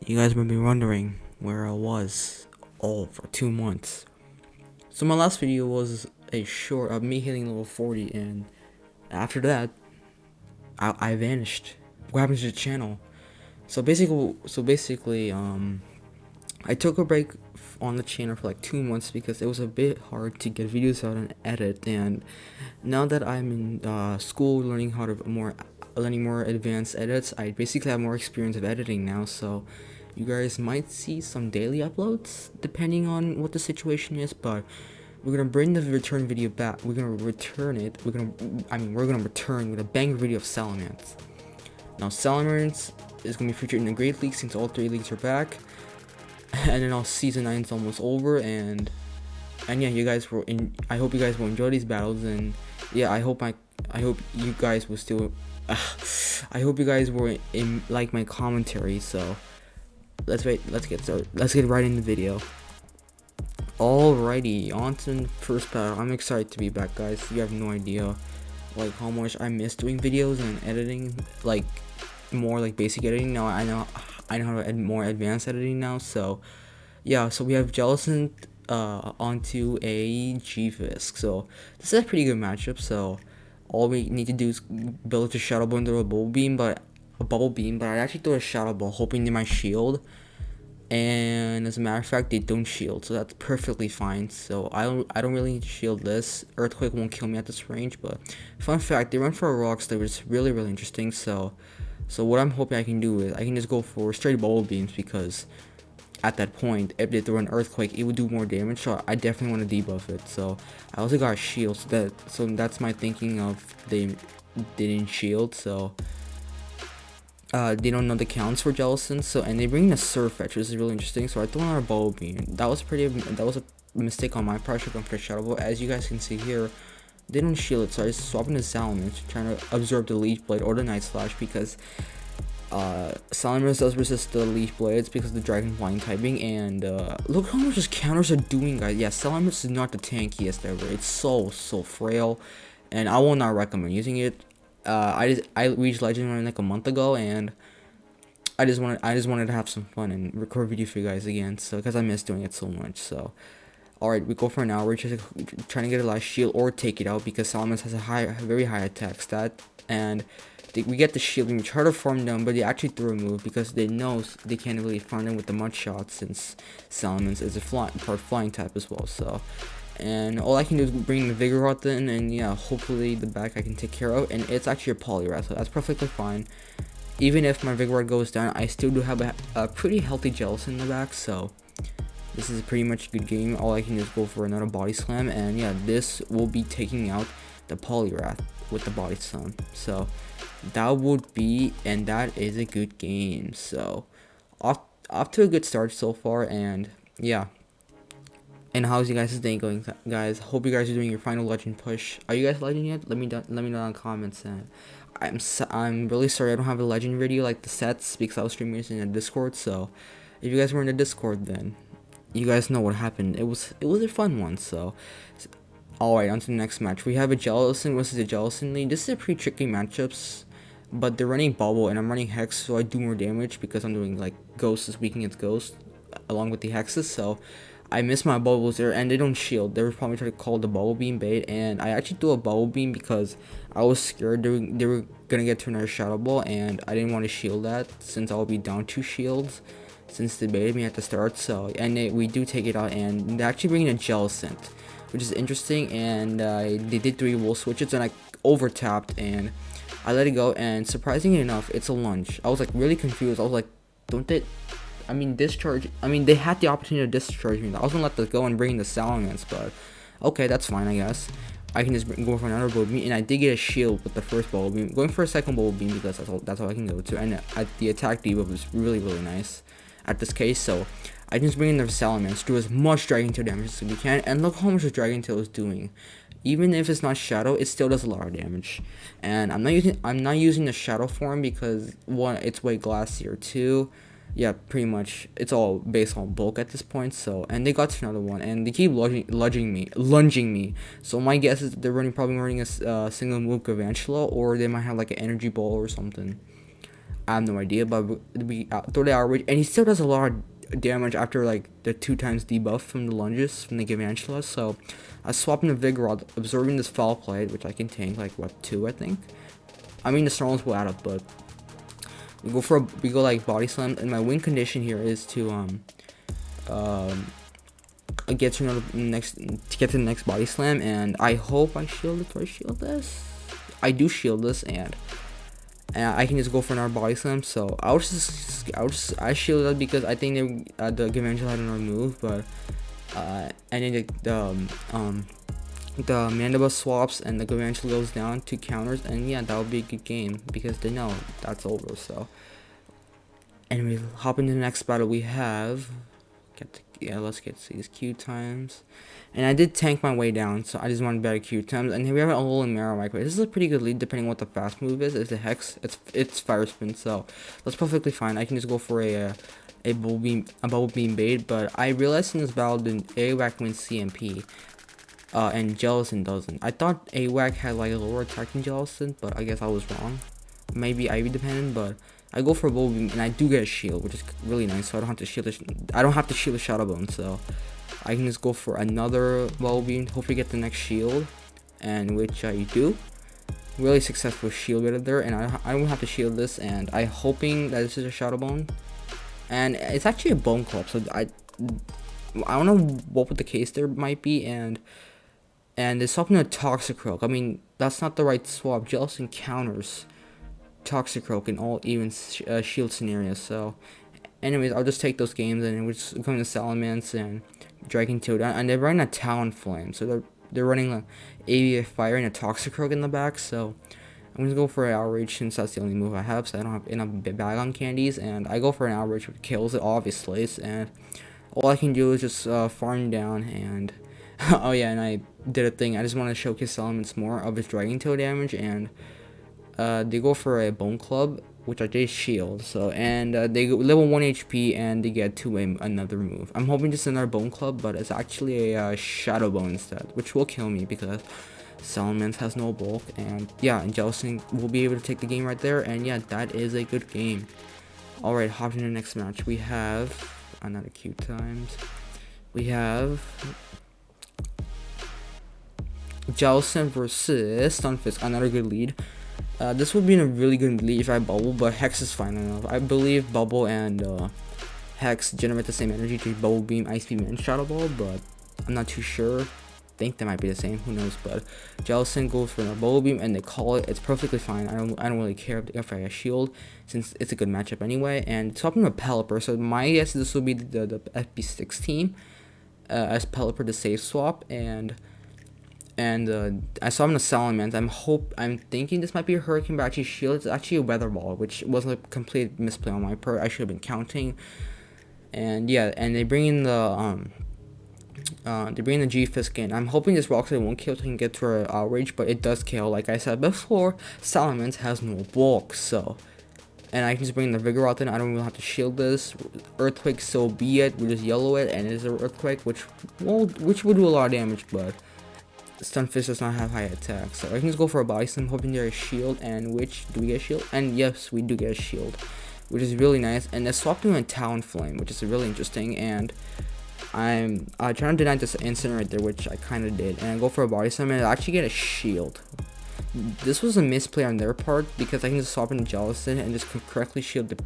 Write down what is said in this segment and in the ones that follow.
You guys might be wondering where I was all for 2 months. So my last video was a short of me hitting level 40, and after that, I vanished. What happened to the channel? So basically, I took a break on the channel for like 2 months because it was a bit hard to get videos out and edit. And now that I'm in school, learning more advanced edits, I basically have more experience of editing now. So you guys might see some daily uploads depending on what the situation is, but we're gonna bring the return video back. We're gonna return it. We're gonna return with a banger video of Salamence. Now, Salamence is gonna be featured in the Great League since all three leagues are back, and then season 9 is almost over, and yeah, you guys were in. I hope you guys will enjoy these battles, and yeah, I hope you guys will still. I hope you guys were in like my commentary. So let's wait. Let's get started. Let's get right in the video. Alrighty, on to the first battle. I'm excited to be back, guys. You have no idea like how much I miss doing videos and editing, like more like basic editing. Now I know how to add more advanced editing now. So yeah, so we have Jellicent onto a G-Fisk. So this is a pretty good matchup. So all we need to do is build a Shadow Ball into a Bubble Beam, but I actually throw a Shadow Ball hoping they might shield. And as a matter of fact, they don't shield, so that's perfectly fine. So I don't really need to shield this. Earthquake won't kill me at this range, but fun fact, they run for a rock star, which is really interesting. So what I'm hoping I can do is I can just go for straight bubble beams, because at that point, if they throw an earthquake, it would do more damage. So I definitely want to debuff it. So I also got a shield, so that's my thinking of they didn't shield. So they don't know the counts for Jellicent, so and they bring the Surf Fetch, which is really interesting. So I threw on our Bubble Beam. That was a mistake on my part. Should come for Shadow Ball. As you guys can see here, they don't shield it, so I just swap into Salamence, trying to absorb the Leech Blade or the Night Slash, because Salamence does resist the Leech Blades because of the Dragon Flying typing. And look how much his counters are doing, guys. Yeah, Salamence is not the tankiest ever. It's so frail, and I will not recommend using it. I reached Legend like a month ago, and I just wanted to have some fun and record video for you guys again. So because I miss doing it so much. So alright, we go for an hour. We're just trying to get a last shield or take it out, because Salamence has a very high attack stat, and we get the shield and we try to farm them, but they actually throw a move because they know they can't really farm them with the mud shot, since Salamence is a flying type as well. So, and all I can do is bring the Vigoroth in, and yeah, hopefully the back I can take care of, and it's actually a Poliwrath, so that's perfectly fine. Even if my Vigoroth goes down, I still do have a pretty healthy Jellicent in the back, so this is pretty much a good game. All I can do is go for another Body Slam, and yeah, this will be taking out the Poliwrath with the Body Slam. So that is a good game. So off to a good start so far, and yeah. And how's you guys' day going, guys? Hope you guys are doing your final legend push. Are you guys legend yet? Let me know in the comments. And I'm really sorry I don't have a legend video like the sets, because I was streaming this in a Discord. So if you guys were in the Discord, then you guys know what happened. It was a fun one. So alright, on to the next match. We have a Jellicent versus a Jellicent lead. This is a pretty tricky matchups, but they're running Bubble and I'm running Hex, so I do more damage because I'm doing like Ghost is weak against Ghost along with the Hexes. So I miss my bubbles there, and they don't shield. They were probably trying to call the Bubble Beam bait, and I actually threw a Bubble Beam because I was scared they were gonna get to another Shadow Ball, and I didn't want to shield that since I'll be down 2 shields since they baited me at the start. So we do take it out, and they're actually bringing a Jellicent, which is interesting. And they did 3 Wolf Switches, and I overtapped and I let it go, and surprisingly enough, it's a lunge. I was like really confused. I was like, don't they? Discharge. They had the opportunity to discharge me. I was gonna let this go and bring the Salamence, but okay, that's fine, I guess. I can just go for another Bubble Beam, and I did get a shield with the first Bubble Beam. Going for a second Bubble Beam because that's all I can go to, and the attack debuff was really nice at this case. So I can just bring in the Salamence, do as much Dragon Tail damage as we can, and look how much the Dragon Tail is doing. Even if it's not Shadow, it still does a lot of damage. And I'm not using the Shadow form because 1, it's way glassier. 2, yeah, pretty much it's all based on bulk at this point. So, and they got to another one, and they keep lunging me. So my guess is they're probably running a single move Garvantula, or they might have like an energy ball or something. I have no idea, but we throw the outrage, and he still does a lot of damage after like the 2x debuff from the lunges from the Gavantula. So I swap in the Vigoroth, absorbing this Foul Play, which I can tank like what 2 I think. I mean the Snarls will add up, but we go like Body Slam, and my win condition here is to get to the next Body Slam, and I hope I shield it. Do I shield this? I do shield this, and I can just go for another Body Slam. So I shielded it because I think the Gavangel had another move, but and then the Mandible swaps and the Gavangel goes down 2 counters, and yeah, that would be a good game because they know that's over. So, and we hop into the next battle. We have let's get these Q times. And I did tank my way down, so I just wanted better Q times. And here we have an Alolan Marrow Microwave. This is a pretty good lead, depending on what the fast move is. It's a Hex. It's Fire Spin, so that's perfectly fine. I can just go for a Bubble Beam bait. But I realized in this battle that AWAC wins CMP, and Jellicent doesn't. I thought AWAC had like a lower attack than Jellicent, but I guess I was wrong. Maybe Ivy dependent, but I go for a Bubble Beam, and I do get a shield, which is really nice. So I don't have to shield the Shadow Bone. So I can just go for another Bubble Beam, hopefully get the next shield, and which I do. Really successful shield right there, and I don't have to shield this, and I'm hoping that this is a Shadow Bone. And it's actually a Bone Club, so I don't know what the case there might be, and it's something a Toxicroak. I mean, that's not the right swap. Jellicent counters Toxicroak in all even shield scenarios. So anyways, I'll just take those games, and we're just going to Salamence and Dragon Toad, and they're running a Talonflame, so they're running a AVA Fire and a Toxicroak in the back. So I'm gonna go for an Outrage since that's the only move I have, so I don't have enough bag on candies, and I go for an Outrage, which kills it obviously, and all I can do is just farm down. And oh yeah, and I did a thing. I just want to showcase Salamence more of his Dragon Tail damage, and they go for a Bone Club, which I did shield. So and they go level 1 HP, and they get to another move. I'm hoping just another Bone Club, but it's actually a Shadow Bone instead, which will kill me because Salamence has no bulk. And yeah, and Jellicent will be able to take the game right there. And yeah, that is a good game. Alright, hop into the next match. We have another Q times. We have Jellicent versus Stunfisk, another good lead. This would be a really good lead if I Bubble, but Hex is fine enough. I believe Bubble and Hex generate the same energy to Bubble Beam, Ice Beam, and Shadow Ball, but I'm not too sure. I think they might be the same, who knows. But Jellicent goes for a Bubble Beam, and they call it. It's perfectly fine. I don't really care if I shield, since it's a good matchup anyway. And swapping with Pelipper, so my guess is this will be the FP6 team as Pelipper the safe swap, and I saw him in a Salamence. I'm thinking this might be a Hurricane, but actually shield. It's actually a Weather Ball, which was a complete misplay on my part. I should have been counting. And yeah, and they bring in the G-Fisk in. I'm hoping this Rock Slide won't kill so I can get to her Outrage, but it does kill. Like I said before, Salamence has no bulk, so. And I can just bring the Vigoroth in. I don't even have to shield this. Earthquake, so be it. We just yellow it, and it is an Earthquake, which will do a lot of damage, but Stunfisk does not have high attack. So I can just go for a Body Slam, hoping to get a shield, and which, do we get a shield? And yes, we do get a shield, which is really nice. And they swapped to a Talonflame, which is really interesting, and I'm trying to deny this instant right there, which I kind of did, and I go for a Body Slam, and I actually get a shield. This was a misplay on their part, because I can just swap in Jellicent and just correctly shield the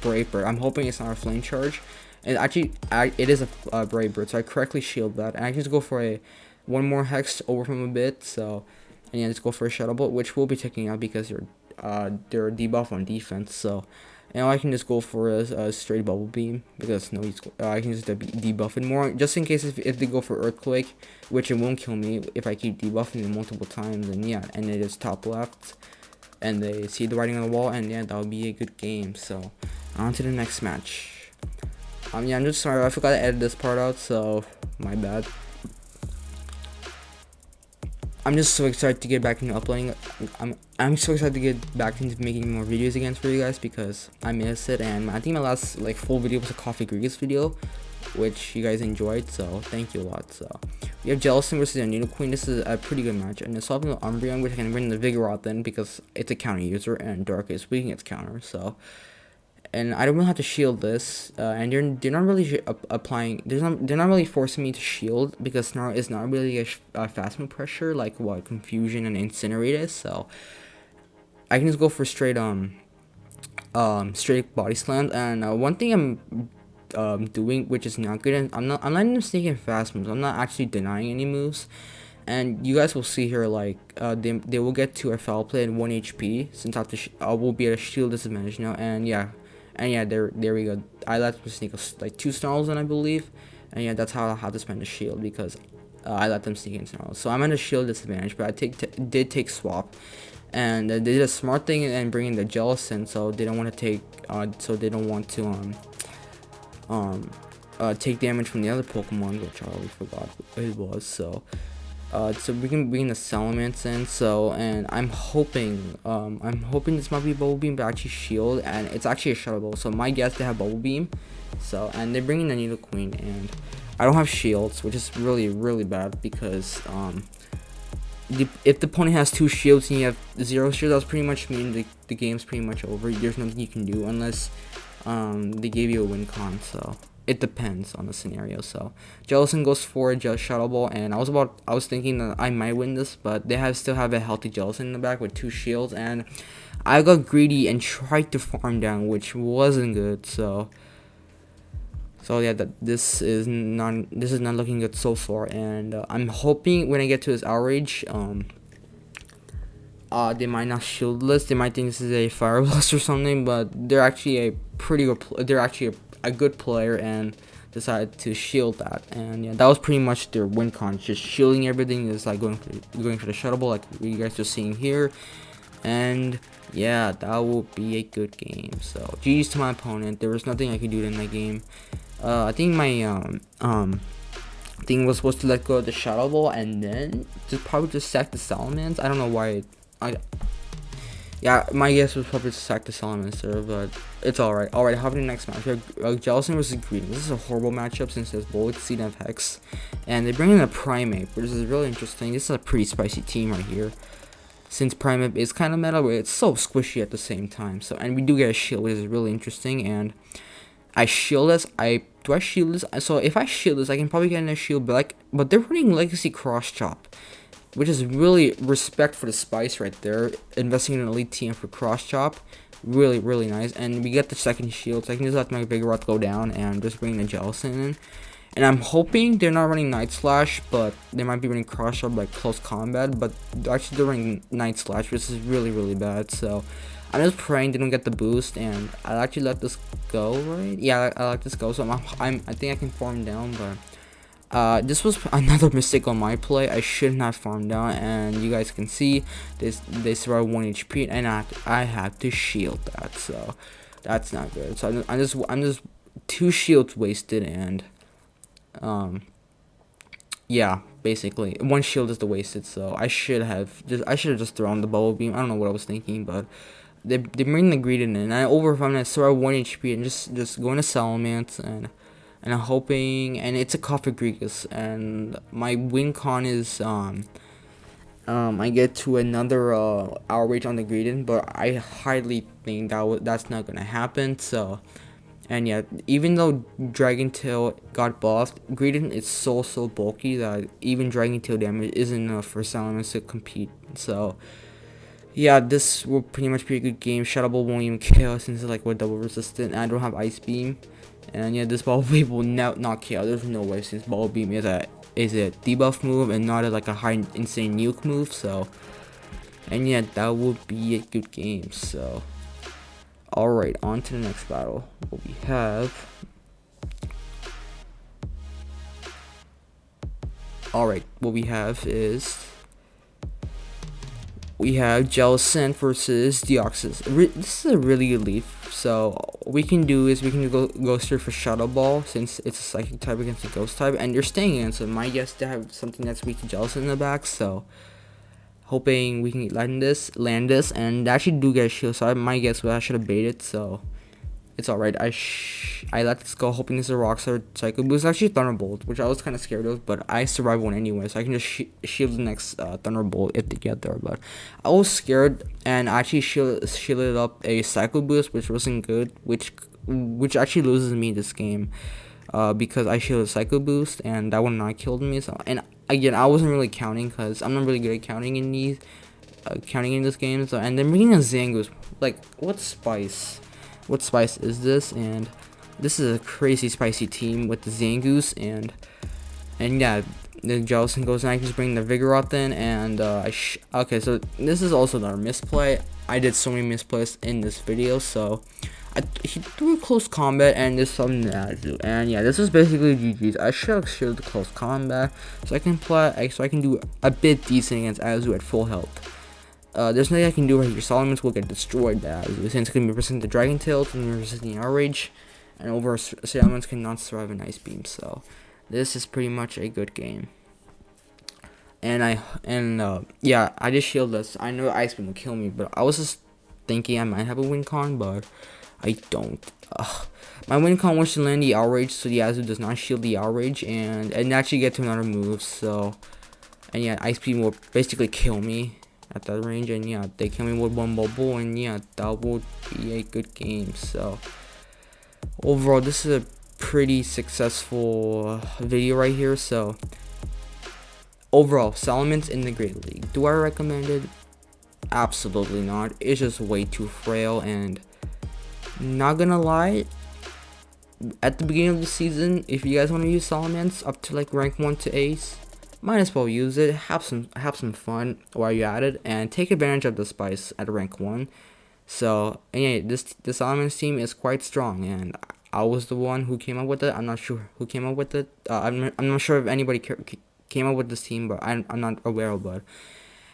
Brave Bird. I'm hoping it's not a Flame Charge, and actually, it is a Brave Bird, so I correctly shield that, and I can just go for one more Hex over from a bit. So, and yeah, just go for a Shadow Bolt, which we'll be taking out because they're debuff on defense. So, and I can just go for a straight Bubble Beam because I can just debuff it more, just in case if they go for Earthquake, which it won't kill me if I keep debuffing it multiple times. And yeah, and it is top left, and they see the writing on the wall, and yeah, that would be a good game. So, on to the next match. Yeah, I'm just sorry, I forgot to edit this part out, so my bad. I'm just so excited to get back into uploading. I'm so excited to get back into making more videos again for you guys because I miss it. And I think my last full video was a Coffee Grease video, which you guys enjoyed, so thank you a lot. So we have Jellicent versus Anita Queen. This is a pretty good match, and it's swapping with Umbreon, which I can bring the Vigoroth in because it's a counter user and Dark is weak against counter. So, and I don't really have to shield this, and they're not really applying. They're not really forcing me to shield because Snarl is not really a fast move pressure like what Confusion and Incinerate is. So I can just go for straight straight body slam. And one thing I'm doing, which is not good, and I'm not letting them sneak in fast moves. I'm not actually denying any moves, and you guys will see here like they will get to a foul play at 1 HP since I will be at a shield disadvantage now. And yeah, there we go. I let them sneak like 2 snarls in, I believe, and yeah, that's how I have to spend the shield because I let them sneak in snarls. So I'm at a shield disadvantage, but I did take swap. And they did a smart thing and bringing the Jellicent, so they don't want to take take damage from the other Pokemon, which I already forgot what it was. So we can bring the Salamence in. So, and I'm hoping this might be Bubble Beam, but actually Shield, and it's actually a Shadow Ball. So my guess, they have Bubble Beam. So, and they're bringing the Needle Queen, and I don't have shields, which is really bad because if the opponent has 2 shields and you have 0 shields, that's pretty much mean the game's pretty much over. There's nothing you can do unless they gave you a win con. So it depends on the scenario. So Jellicent goes for a Shadow Ball, and I was thinking that I might win this, but they still have a healthy Jellicent in the back with 2 shields, and I got greedy and tried to farm down, which wasn't good. So yeah, this is not looking good so far, and I'm hoping when I get to his outrage, they might not shieldless. They might think this is a Fire Blast or something, but they're actually a pretty good. They're actually a good player and decided to shield that. And yeah, that was pretty much their win con. Just shielding everything is like going for the Shuttle Ball, like you guys are seeing here. And yeah, that will be a good game. So GG's to my opponent. There was nothing I could do in that game. I think my thing was supposed to let go of the Shadow Ball and then probably just sack the Salamence. I don't know why. Yeah, my guess was probably to sack the Salamence there, but it's alright. Alright, how about the next match? We have Jellicent versus Greedent. This is a horrible matchup since there's Bullet, Seed, and Hex, and they bring in a Primeape, which is really interesting. This is a pretty spicy team right here, since Primeape is kind of meta, but it's so squishy at the same time. So, and we do get a shield, which is really interesting. And I shield this. Do I shield this? So if I shield this, I can probably get in a shield. But they're running Legacy Cross Chop, which is really respect for the spice right there. Investing in an elite team for Cross Chop, really nice. And we get the second shield, so I can just let my Vigoroth go down and just bring the Jellicent in. And I'm hoping they're not running Night Slash, but they might be running Cross Chop like close combat. But actually they're running Night Slash, which is really bad. So I'm just praying they don't get the boost, and I'll actually let this go, right? Yeah, I let this go. So I think I can farm down, but this was another mistake on my play. I shouldn't have farmed down, and you guys can see they survive 1 HP, and I have to shield that, so that's not good. So I'm just 2 shields wasted, and yeah, basically 1 shield is the wasted. So I should have just thrown the Bubble Beam. I don't know what I was thinking, but they bring the Greedent in, and I overfarmed it, survive 1 HP, and just going to Salamence, and I'm hoping, and it's a Cofagrigus, and my win con is I get to another outrage on the Greedent, but I highly think that's not gonna happen. So, and yeah, even though Dragon Tail got buffed, Greedent is so bulky that even Dragon Tail damage isn't enough for Salamence to compete. So yeah, this will pretty much be a good game. Shadow Ball won't even kill since it's like we're double resistant, and I don't have Ice Beam. And yeah, this Bubble Beam will not kill. There's no way, since Bubble Beam is a debuff move and not like a high insane nuke move. So, and yeah, that would be a good game. So, alright, on to the next battle. What we have. Alright, what we have is we have Jellicent versus Deoxys. This is a really good leaf. So what we can do is we can go straight for Shadow Ball, since it's a Psychic type against a Ghost type, and they're staying in. So my guess, they have something that's weak to Jellicent in the back. So hoping we can land this, and they actually do get a shield. So my guess was I should have baited. So It's alright. I let this go, hoping this is a Rockstar Psycho Boost. Actually, Thunderbolt, which I was kind of scared of, but I survived one anyway, so I can just shield the next Thunderbolt if they get there. But I was scared, and I actually shielded up a Psycho Boost, which wasn't good, which actually loses me this game, because I shielded Psycho Boost, and that one not killed me. So, and again, I wasn't really counting, because I'm not really good at counting in these, counting in this game. So, and then bringing a Zangoose, like, what spice? What spice is this? And this is a crazy spicy team with the Zangoose, and yeah, the Jellicent goes, and I can just bring the Vigoroth in, and okay, so this is also another misplay. I did so many misplays in this video, so he threw close combat, and there's some Nazu, and yeah, this is basically GG's. I should have shielded the close combat, so I can do a bit decent against Azu at full health. There's nothing I can do right here. Salamence will get destroyed by Azu, since it's going to be resistant to Dragon Tail, it's going to be resistant to Outrage, and over Salamence cannot survive an Ice Beam, so this is pretty much a good game. And yeah, I just shield this. I know Ice Beam will kill me, but I was just thinking I might have a win con, but I don't. My win con was to land the Outrage, so the Azu does not shield the Outrage, and actually get to another move, so, and yeah, Ice Beam will basically kill me at that range, and yeah, they kill me with one bubble, and yeah, that would be a good game. So overall, this is a pretty successful video right here. So overall, Salamence in the Great League, do I recommend it? Absolutely not. It's just way too frail, and not gonna lie, at the beginning of the season, if you guys want to use Salamence up to like rank 1 to Ace, might as well use it, have some fun while you're at it, and take advantage of the spice at rank 1. So, and yeah, this Salamence team is quite strong, and I was the one who came up with it. I'm not sure who came up with it. I'm not sure if anybody came up with this team, but I'm not aware of it.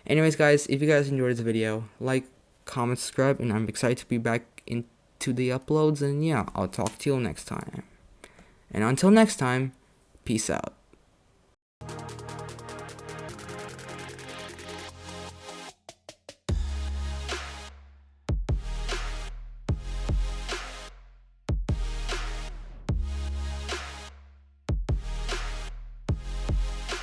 Anyways, guys, if you guys enjoyed this video, like, comment, subscribe, and I'm excited to be back into the uploads, and yeah, I'll talk to you next time. And until next time, peace out.